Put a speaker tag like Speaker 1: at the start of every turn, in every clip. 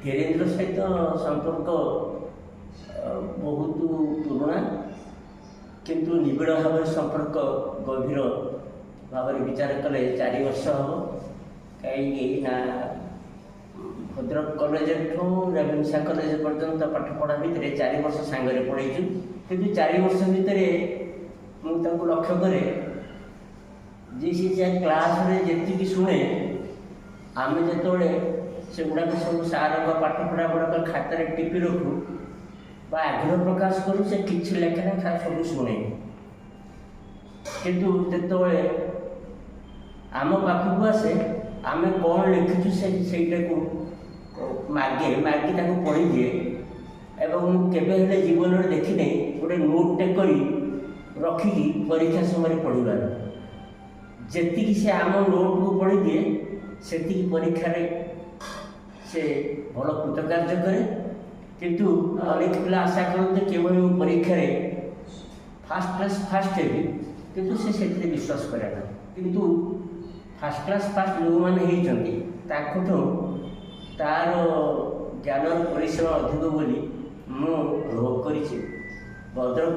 Speaker 1: धीरेन्द्र सहित संपर्क बहुत पुराणा किंतु निबिड़ भाव संपर्क गभीर भाव विचार कले 4 वर्ष हम कहीं भद्रक कॉलेज रेवेन्सा कॉलेज पर्यंत पाठ पढ़ा भितर 4 वर्ष सांगरे पढ़ेचु कि 4 वर्ष भितर मुझे लक्ष्य करे जी क्लास जी शुणे आम जो से गुड़ाक सब सार पाठ पढ़ा गुड़ाक खातार टिपि रखु आग्रह प्रकाश करूँ से किसी लेखे ना सब शुणे किंतु जिते आम पाखक आसे आम कौन लिखुचु से मागे मागे पढ़ी दिए एवं केवे जीवन में देखी नहीं गोटे नोटे कर रखिकी परीक्षा समय पढ़ार जी से आम नोट को पढ़ी दिए से परीक्षा से भल कृतकार्य करे किंतु अनेक पिला आशा करते केवल परीक्षा फास्ट क्लास फास्ट है किंतु से विश्वास करे ना किंतु फास्ट क्लास फास्ट जो मैंने तार ज्ञान परिश्रम अधिक बोली मु अनुभव करी भद्रक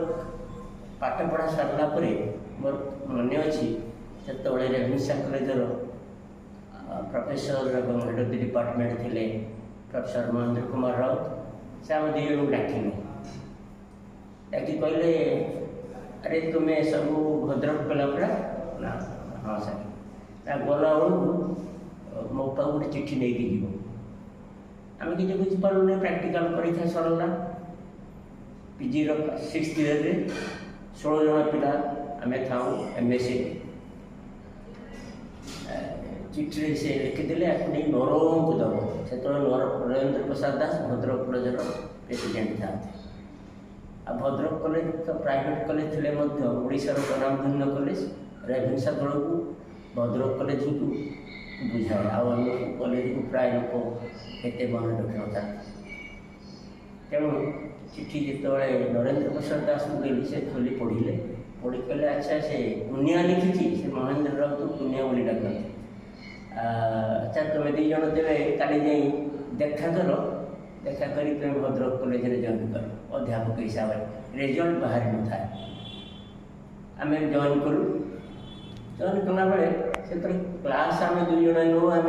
Speaker 1: पाठ पढ़ा सारा मोर मन अच्छी जो रेवेन्सा कॉलेजर प्रोफेसर एवं हेड ऑफ द डिपार्टमेंट थे प्रोफेसर महेंद्र कुमार राउत से आम दुई डाकिले डाकी कहले अरे तुम्हें सब भद्रक गला पड़ा ना हाँ सर गला बेलू मो पाक गोटे चिठी नहीं जीव आम कि बुझीपारूने प्राक्टिकाल परीक्षा सरला पीजी 6th ईयर 16 जन पिला आम था एमएससी चिठी से लिखिदे आपको नहीं नौरव को दब से नरेंद्र प्रसाद दास भद्रक कॉलेजर प्रेसिडेंट था भद्रक कॉलेज तो प्राइवेट कॉलेज थे ओडिशार स्वनामधन्य कॉलेज रेवेन्सा दल को भद्रक कॉलेज को बुझाए आने कॉलेज को प्राय लोक एत मन रखा तेणु चिठी जो नरेंद्र प्रसाद दास को देली से खोली पढ़िले पढ़ी कहले अच्छा से पुनिया लिखी से महेंद्र राउत पुनिया बोली डाकते अच्छा तुम्हें 2 जन देवे काली जाई देखा कर देखा करी तुम भद्रक कॉलेज में जॉइन कर अध्यापक हिसाब से रिजल्ट बाहर न था आम जॉइन करूँ जॉइन कला बेले से क्लास आम 2 जन नो आम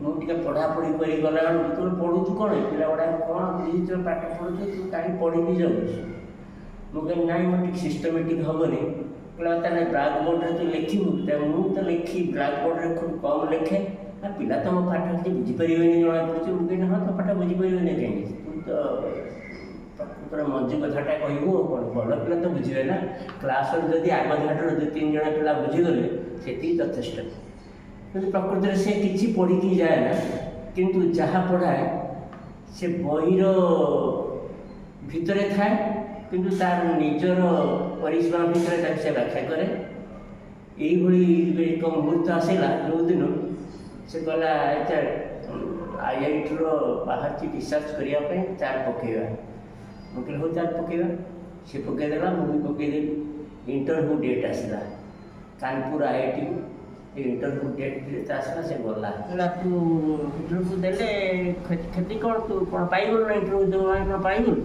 Speaker 1: मुझे पढ़ापढ़ी कर गला तो पढ़ु कौन पिला गुड़ा कौन जो पाठ पढ़ु तू कहीं पढ़ी भी जाऊँ मुझे ना मोटे सिस्टमेटिक हेनी कहला ब्लैक बोर्ड तो लिखू मुझे तो लिखी ब्लैक बोर्ड में खूब कम लिखे पिला तो मो पाठ किसी बुझीपर जना पड़े मुझे हाँ तो पाठ बुझीपर कहीं तू तो प्रकृतर मंजू कथाटा कहबू कौन भल पिला तो बुझे ना क्लास जदि आग घाटर 2-3 जन पिला बुझीगले से यथेष्ट कि प्रकृति से किसी पढ़ी की जाए ना किंतु जहाँ पढ़ाए से बहीर भितर थाए किंतु तार निजर परिश्रम भितर से व्याख्या करे यही एक मुहूर्त आसला जो दिन से कहला IIT बाहर रिसर्च करने 4 पकेवा मुझे हो 4 पकेवा सी पकईदेला मुझे पकईदेली इंटरव्यू डेट आसला कानपुर IIT इंटरव्यू डेट आसला से गला तू इंटरव्यू देले क्षति कौन तू कौन पाइगल ना इंटरव्यू देवा पाइगल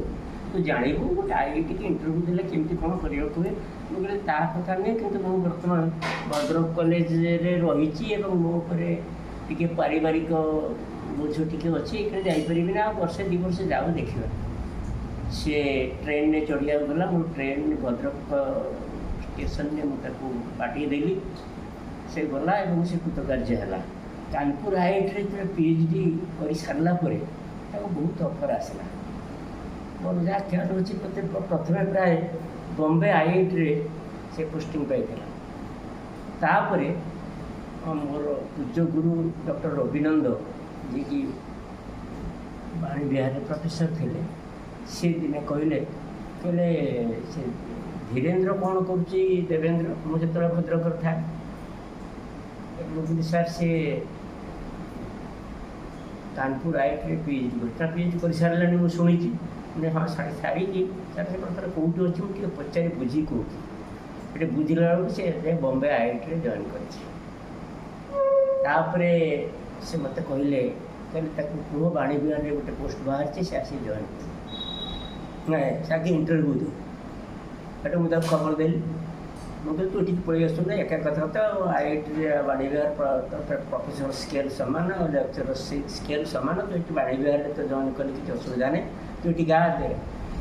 Speaker 1: तू जानू गोटे IIT के इंटरव्यू देले केमती कौन करियो हुए मुझे ता कथा नहीं किंतु मु बर्तमान भद्रक कॉलेज रे रही मो टे पारिवारिक बोझ टी अच्छी जापरि ना वर्षे 2 वर्ष जाऊ देखा सी ट्रेन में चढ़िया गला मो ट्रेन भद्रक स्टेशन में मुझे बाटेदेली से गला और से कृतकार्य है कानपुर IIT रे PhD कर सारापर बहुत ऑफर आसला मोर जहाँ ख्याल अच्छी प्रथम प्राय बॉम्बे IIT रे से पोस्टिंग पाई मोर पूज्य गुरु डॉक्टर रविनंद जी की बाणी विहार प्रोफेसर थे सी दिने कहले से धीरेन्द्र कौन करुच्ची देवेंद्र मुझे जो भद्रक था मुझे सर से कानपुर IIT रे PhD कर सारे मुझे शुणी हाँ सारी सर से प्रथम कौटी अच्छी मुझे पचारि बुझी कौटी ये बुझला बेलू से बॉम्बे IIT रे जॉइन कर से मत कहले कहले ताको कुह बाणी विहार गोटे पोस्ट बाहर से आसी जॉइन ना से आगे इंटरव्यू दे सेटा मुझे खबर देली मुझे तू ये पड़े आसना एका कथा तो आईआईटी बाणी विहार प्रोफेसर स्केल सामान और लेक्चर स्केल सामान तो ये बाणी विहार तो जॉइन कल किसी असुविधा नहीं तो ये गा दे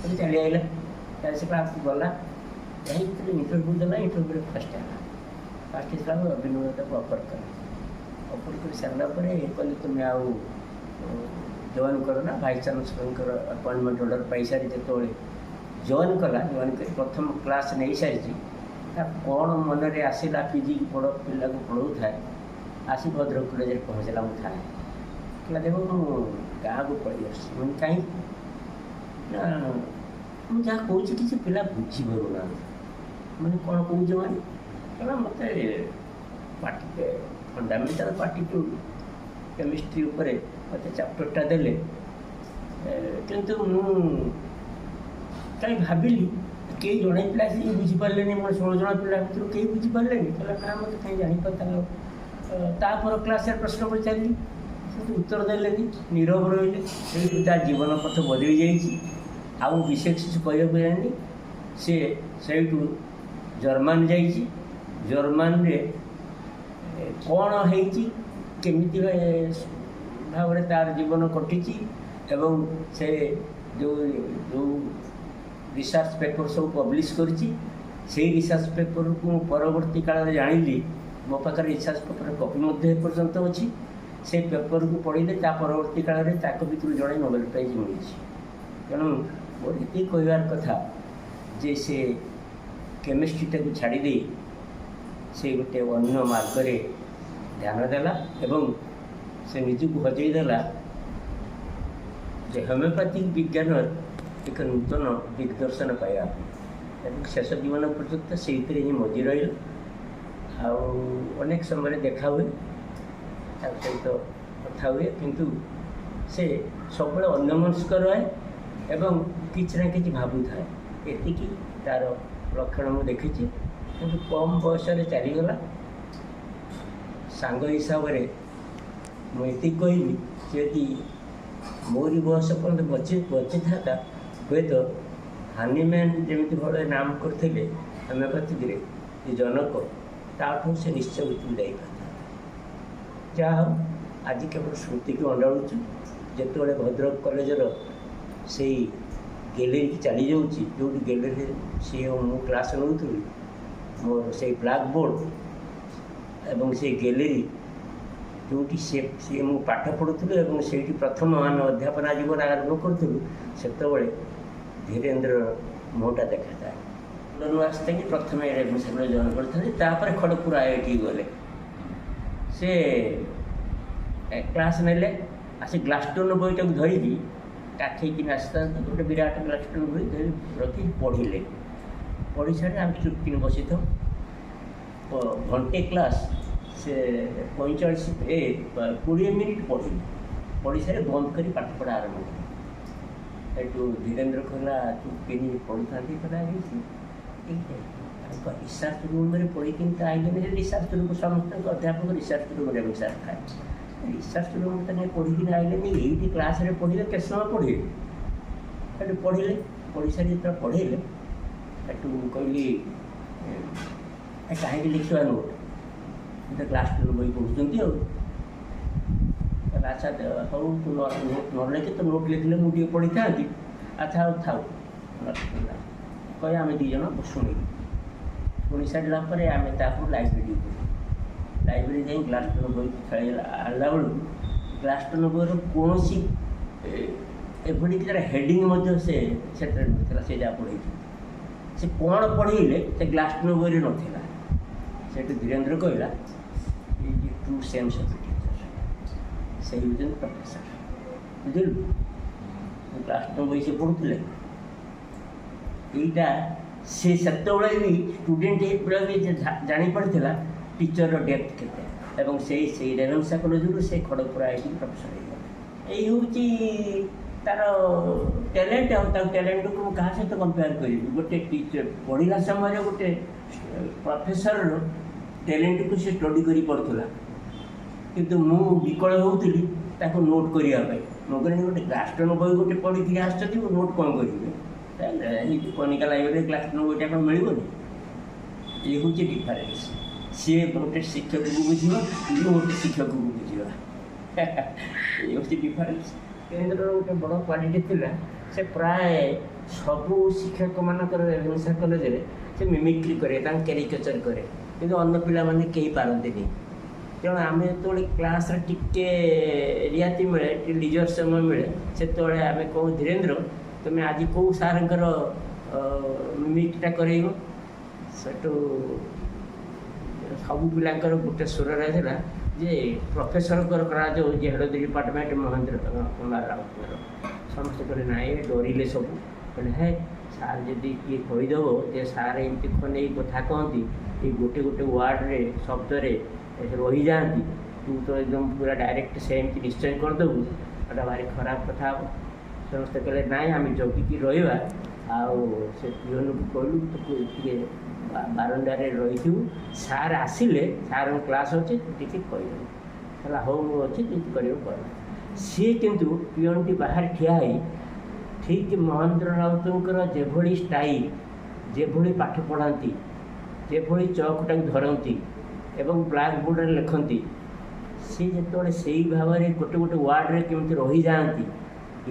Speaker 1: चली आइला से क्लास गला यही इंटरव्यू देला इंटरव्यू फर्स्ट है अभिनवता को ऑफर कर सारा कहले तुम्हें आउ जॉइन कर ना भाई चान्सलर अपॉइंटमेंट ऑर्डर पाई सारी जो जॉइन कला जॉइन कर प्रथम क्लास नहीं सारी कौन मन में आसला पीजी बड़ पिला को पढ़ाऊ था आसी भद्रक कॉलेज पहुँचला मुझे कहला देख मुझे गाँव को पढ़ी आस कहीं मुझे जहाँ कौन किसी पिला बुझीपारूना मैंने कौन कौन मैंने कहला मत पार्टी फंडामेंटाल पार्टिट्यूड केमिस्ट्री उपरे मत चैप्टरटा देले किंतु कहीं भाविली कई जड़े पिला से बुझीपारे मोर 16 जन पिला भर कई बुझीपारे कहला ना मत कहीं जापर तापर क्लास प्रश्न पचारि उत्तर देले नीरव रही से जीवन पथ बदली जा विशेष किसी कहूँ जानी सी से जर्मान जाइए जर्मान रे कौन होमि भाव तार जीवन कटी एवं से जो जो रिसर्च पेपर सब पब्लिश करी रिसर्च पेपर को परवर्ती काल जानी मो पाखे रिसर्च पेपर कपी पर्यंत अच्छी से पेपर को पढ़ले परवर्ती काल में भर जड़े नोबेल प्राइज मिली तेणु मोर ये कहबार कथा जे से केमिस्ट्रीटा को छाड़ी दे से गोटे अन्य मार्ग ध्यान देला एवं से निजक हजईदेला जे होमियोपैथिक विज्ञान एक नूतन दिग्दर्शन पाया शेष जीवन पर्यंत से ही मजी रहा अनेक समय देखा हुए सहित कथा हुए किंतु से सब अन्यमनस्क रहे एवं किसी ना कि भावु थाए एति तार लक्षण मुझे देखी कि कम बयस चलीगला सांग हिसाब से मुझे कहली यदि मोरी बयस पर्यटन बची था हे तो हानिमैन जमी भाव नाम करते होमियोपैथिक जनक ताठू से निश्चय मृत्यु जाता जहाँ आज केवल स्मृति को अंडाड़ू जिते भद्रक कॉलेजर से गैलेरी की चली जाऊँगी जो गैलेरी सी मु क्लास नौ मोर से ब्लैक बोर्ड एवं से गैलेरी जो सी मु पाठ पढ़ुलू से प्रथम मान अध्यापना जीवन आरंभ करूँ से धीरेन्द्र मोटा देखा जाए आसते कि प्रथम एडमिशन जॉइन करते खड़गपुर आईआईटी गले से क्लास ने आसी ग्लासस्टोन बईटा धरिकी काखेक आसता गोटे विराट ग्लासस्टोन बई रखी पढ़ले पढ़ी सारे आम चुपकिन बसी था घंटे क्लास से 45 20 मिनिट पढ़ी सारे बंद कर पाठ पढ़ा आरम्भ कर धीरेन्द्र कहला चुपकिन पढ़ुता कहला रिसर्च रूम में पढ़ी आइले रिसर्च रूम समस्त अध्यापक रिसर्च रूम में सार थाए रिसर्च रूम तो पढ़ी आइले ये क्लास रे पढ़े के समय पढ़े पढ़ले पढ़ी सारी जो पढ़ेले कहली कहीं लिखा नोट तो क्लास बही पढ़ुं अच्छा हूँ तू न लिखे तो नोट लिखले मुझे पढ़ी था अच्छा हाँ था कह आम दीज शुणी शुणी सारा आम लाइब्रेरी जाए ग्लासस्टोन बही खेल आला बेलू ग्लासस्टोन बही कौन एभली तार हेडिंग से से जहाँ पढ़े से कौन पढ़े से ग्लासस्टोन बही नाला से धीरेन्द्र कहला ट्रू सेन्स ऑफ टीचर से प्रोफेसर बुझल ग्लासस्टोन बही से पढ़ुले यहीटा से भी स्टूडेंट जापारा टीचर डेप्थ के से रेवेन्सा कॉलेज से खड़गपुर आईआईटी प्रोफेसर हो यही हूँ तार टैलेंट टैलेंट को क्या सहित कंपेयर करी गोटे टीचर पढ़ला समय गोटे प्रोफेसर टैलेंट को से स्टडी कर पड़ूला किंतु मु विकल होती ତାକୁ ନୋଟ୍ କରିବା ପାଇଁ ନଗରେ ଗୋଟେ କ୍ଲାସ୍ 10 ବହି ଗୋଟେ ପଢ଼ିକି ଆସୁଛନ୍ତି ନୋଟ୍ କ'ଣ କରିବେ ଏମିତି କନିକା ଲାଇବ୍ରେରୀ କ୍ଲାସ୍ 10 ବହିଟା କ'ଣ ମିଳିବନି? ଇଏ ହେଉଛି ଡିଫରେନ୍ସ। ସିଏ ଗୋଟେ ଶିକ୍ଷକକୁ ବୁଝିବ, ଇଏ ଗୋଟେ ଶିକ୍ଷକକୁ ବୁଝିବା। ଇଏ ହେଉଛି ଡିଫରେନ୍ସ। କେନ୍ଦ୍ରର ଗୋଟେ ବଡ଼ କ୍ୱାଲିଟି ଥିଲା, ସେ ପ୍ରାୟ ସବୁ ଶିକ୍ଷକମାନଙ୍କର ରେଭେନ୍ସା କଲେଜରେ ସେ ମିମିକ୍ରି କରେ, ତାଙ୍କ କ୍ୟାରିକେଚର୍ କରେ, କିନ୍ତୁ ଅନ୍ୟ ପିଲାମାନେ କେହି ପାରନ୍ତିନି। ତେଣୁ ଆମେ ଯେତେବେଳେ କ୍ଲାସ୍ରେ ଟିକେ ରିହାତି ମିଳେ, ଟିକେ ଲିଜର୍ ସମୟ ମିଳେ, ସେତେବେଳେ ଆମେ କହୁ ଧୀରେନ୍ଦ୍ର ତୁମେ ଆଜି କେଉଁ ସାର୍ଙ୍କର ମିମିକ୍ରିଟା କରେଇବ? ସେଠୁ ସବୁ ପିଲାଙ୍କର ଗୋଟେ ସ୍ୱର ରହିଥିଲା ଯେ ପ୍ରଫେସରଙ୍କର କରାଯାଉ ଯେ ହେଡ଼ ଡିପାର୍ଟମେଣ୍ଟ ମହେନ୍ଦ୍ର କୁମାର ରାଉତଙ୍କର। ସମସ୍ତେ କହିଲେ ନାଇଁ ଡରିଲେ ସବୁ, କହିଲେ ହେ ସାର୍ ଯଦି କିଏ କହିଦେବ ଯେ ସାର୍ ଏମିତି ଖନେଇ କଥା କହନ୍ତି, ଏ ଗୋଟେ ଗୋଟେ ୱାର୍ଡ଼ରେ ଶବ୍ଦରେ ରହିଯାଆନ୍ତି, ତୁ ତ ଏକଦମ ପୁରା ଡାଇରେକ୍ଟ ସେମିତି ନିଶ୍ଚୟ କରିଦେବୁ, ଏଇଟା ଭାରି ଖରାପ କଥା ହେବ। ସମସ୍ତେ କହିଲେ ନାଇଁ ଆମେ ଜଗିକି ରହିବା, ଆଉ ସେ ପିଅନକୁ କହିଲୁ ଟିକେ ବାରଣ୍ଡାରେ ରହିଥିବୁ, ସାର୍ ଆସିଲେ ସାର୍ଙ୍କ କ୍ଲାସ୍ ଅଛି ଟିକେ କହିଦେବୁ। ହେଲା ହଉ ମୁଁ ଅଛି ଯେମିତି କରିବାକୁ କହିବ। ସିଏ କିନ୍ତୁ ପିଅନଟି ବାହାରେ ଠିଆ ହେଇ ଠିକ୍ ମହେନ୍ଦ୍ର ରାଉତଙ୍କର ଯେଭଳି ଷ୍ଟାଇଲ୍, ଯେଭଳି ପାଠ ପଢ଼ାନ୍ତି, ଯେଭଳି ଚକଟାକୁ ଧରନ୍ତି ଏବଂ ବ୍ଲାକ୍ ବୋର୍ଡ଼ରେ ଲେଖନ୍ତି, ସେ ଯେତେବେଳେ ସେଇ ଭାବରେ ଗୋଟେ ଗୋଟେ ୱାର୍ଡ଼ରେ କେମିତି ରହିଯାଆନ୍ତି,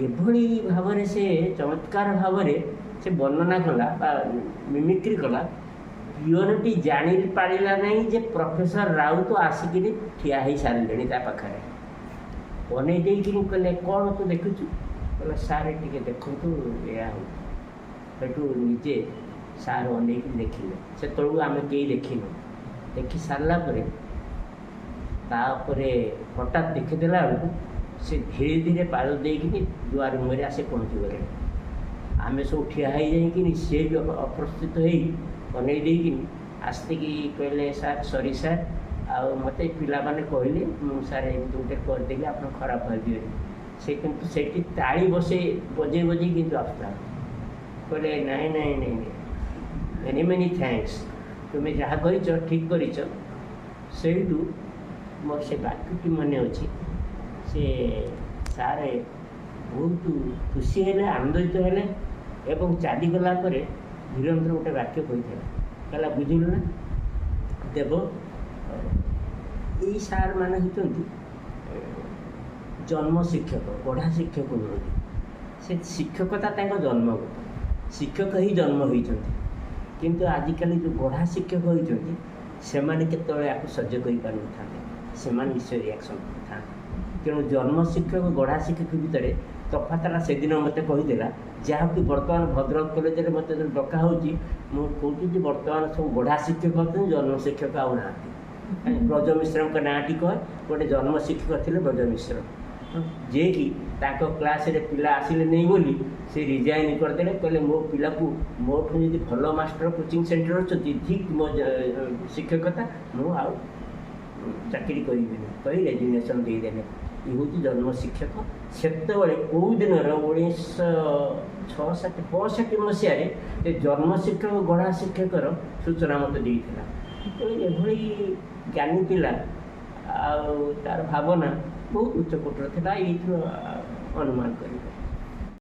Speaker 1: ଏଭଳି ଭାବରେ ସେ ଚମତ୍କାର ଭାବରେ ସେ ବର୍ଣ୍ଣନା କଲା ବା ମିମିକ୍ରି କଲା, ପିଅନଟି ଜାଣିପାରିଲା ନାହିଁ ଯେ ପ୍ରଫେସର ରାଉତ ଆସିକିରି ଠିଆ ହେଇସାରିଲେଣି ତା ପାଖରେ। ଅନେଇ ଦେଇକିରି କହିଲେ କ'ଣ ତୁ ଦେଖୁଛୁ? କହିଲେ ସାର୍ ଟିକେ ଦେଖନ୍ତୁ ଏଇଆ ହଉ। ସେଠୁ ନିଜେ ସାର୍ ଅନେଇକି ଦେଖିଲେ, ସେତେବେଳକୁ ଆମେ କେହି ଦେଖିନୁ। ଦେଖି ସାରିଲା ପରେ ତାପରେ ହଠାତ୍ ଦେଖିଦେଲା ବେଳକୁ ସେ ଧୀରେ ଧୀରେ ପାଦ ଦେଇକିନି ଦୁଆର ମୁହଁରେ ଆସି ପହଞ୍ଚିଗଲେ। ଆମେ ସବୁ ଠିଆ ହେଇଯାଇକିନି ସିଏ ବି ଅପ୍ରସ୍ତୁତ ହେଇ ଅନେଇ ଦେଇକିନି ଆସିକି କହିଲେ ସାର୍ ସରି ସାର୍, ଆଉ ମୋତେ ପିଲାମାନେ କହିଲେ ମୁଁ ସାର୍ ଏମିତି ଗୋଟେ କରିଦେଲି, ଆପଣ ଖରାପ ଭାବିବେନି। ସେ କିନ୍ତୁ ସେଇଠି ତାଳି ବଜେଇ କିନ୍ତୁ ଆସୁଥିଲା। କହିଲେ ନାଇଁ ନାଇଁ ନାଇଁ ନାଇଁ ମେନି ଥ୍ୟାଙ୍କସ୍, ତୁମେ ଯାହା କରିଛ ଠିକ୍ କରିଛ। ସେଇଠୁ ମୋର ସେ ବାକ୍ୟଟି ମନେ ଅଛି, ସେ ସାର୍ ବହୁତ ଖୁସି ହେଲେ, ଆନନ୍ଦିତ ହେଲେ ଏବଂ ଚାଲିଗଲା ପରେ ଧୀରେନ୍ଦ୍ର ଗୋଟେ ବାକ୍ୟ କହିଥିଲା, କହିଲା ବୁଝିଲୁ ନା ଦେବ, ଏଇ ସାର୍ ମାନେ ହେଉଛନ୍ତି ଜନ୍ମ ଶିକ୍ଷକ, ଗଢ଼ା ଶିକ୍ଷକ ନୁହନ୍ତି। ସେ ଶିକ୍ଷକତା ତାଙ୍କ ଜନ୍ମଗତ, ଶିକ୍ଷକ ହିଁ ଜନ୍ମ ହୋଇଛନ୍ତି, କିନ୍ତୁ ଆଜିକାଲି ଯେଉଁ ଗଢ଼ା ଶିକ୍ଷକ ହୋଇଛନ୍ତି ସେମାନେ କେତେବେଳେ ୟାକୁ ସହ୍ୟ କରିପାରିନଥାନ୍ତି, ସେମାନେ ନିଶ୍ଚୟ ରିଆକ୍ସନ୍ କରିଥାନ୍ତି। ତେଣୁ ଜନ୍ମ ଶିକ୍ଷକ ଗଢ଼ା ଶିକ୍ଷକ ଭିତରେ ତଫାତଟା ସେଦିନ ମୋତେ କହିଦେଲା, ଯାହାକି ବର୍ତ୍ତମାନ ଭଦ୍ରକ କଲେଜରେ ମୋତେ ଡକା ହେଉଛି, ମୁଁ କହୁଛି ଯେ ବର୍ତ୍ତମାନ ସବୁ ଗଢ଼ା ଶିକ୍ଷକ ଅଛନ୍ତି, ଜନ୍ମ ଶିକ୍ଷକ ଆଉ ନାହାନ୍ତି। ବ୍ରଜ ମିଶ୍ରଙ୍କ ନାଁଟି କହେ, ଗୋଟେ ଜନ୍ମ ଶିକ୍ଷକ ଥିଲେ ବ୍ରଜ ମିଶ୍ର, ଯିଏକି ତାଙ୍କ କ୍ଲାସ୍ରେ ପିଲା ଆସିଲେ ନେଇ ବୋଲି ସେ ରିଜାଇନ୍ କରିଦେଲେ। କହିଲେ ମୋ ପିଲାକୁ ମୋଠୁ ଯଦି ଭଲ ମାଷ୍ଟର କୋଚିଂ ସେଣ୍ଟର ଅଛନ୍ତି ଠିକ୍ ମୋ ଶିକ୍ଷକତା, ମୁଁ ଆଉ ଚାକିରି କରିବିନି କହି ରେଜିଗ୍ନେସନ୍ ଦେଇଦେଲେ। ଇଏ ହେଉଛି ଜନ୍ମ ଶିକ୍ଷକ। ସେତେବେଳେ କେଉଁ ଦିନର 1965 ମସିହାରେ ସେ ଜନ୍ମ ଶିକ୍ଷକ ଗଢ଼ା ଶିକ୍ଷକର ସୂଚନା ମୋତେ ଦେଇଥିଲା। ତେଣୁ ଏଭଳି ଜ୍ଞାନୀ ପିଲା, ଆଉ ତା'ର ଭାବନା ବହୁତ ଉଚ୍ଚକୋଟୀର ଥିଲା, ଏଇଥିରୁ ଅନୁମାନ କରିବ।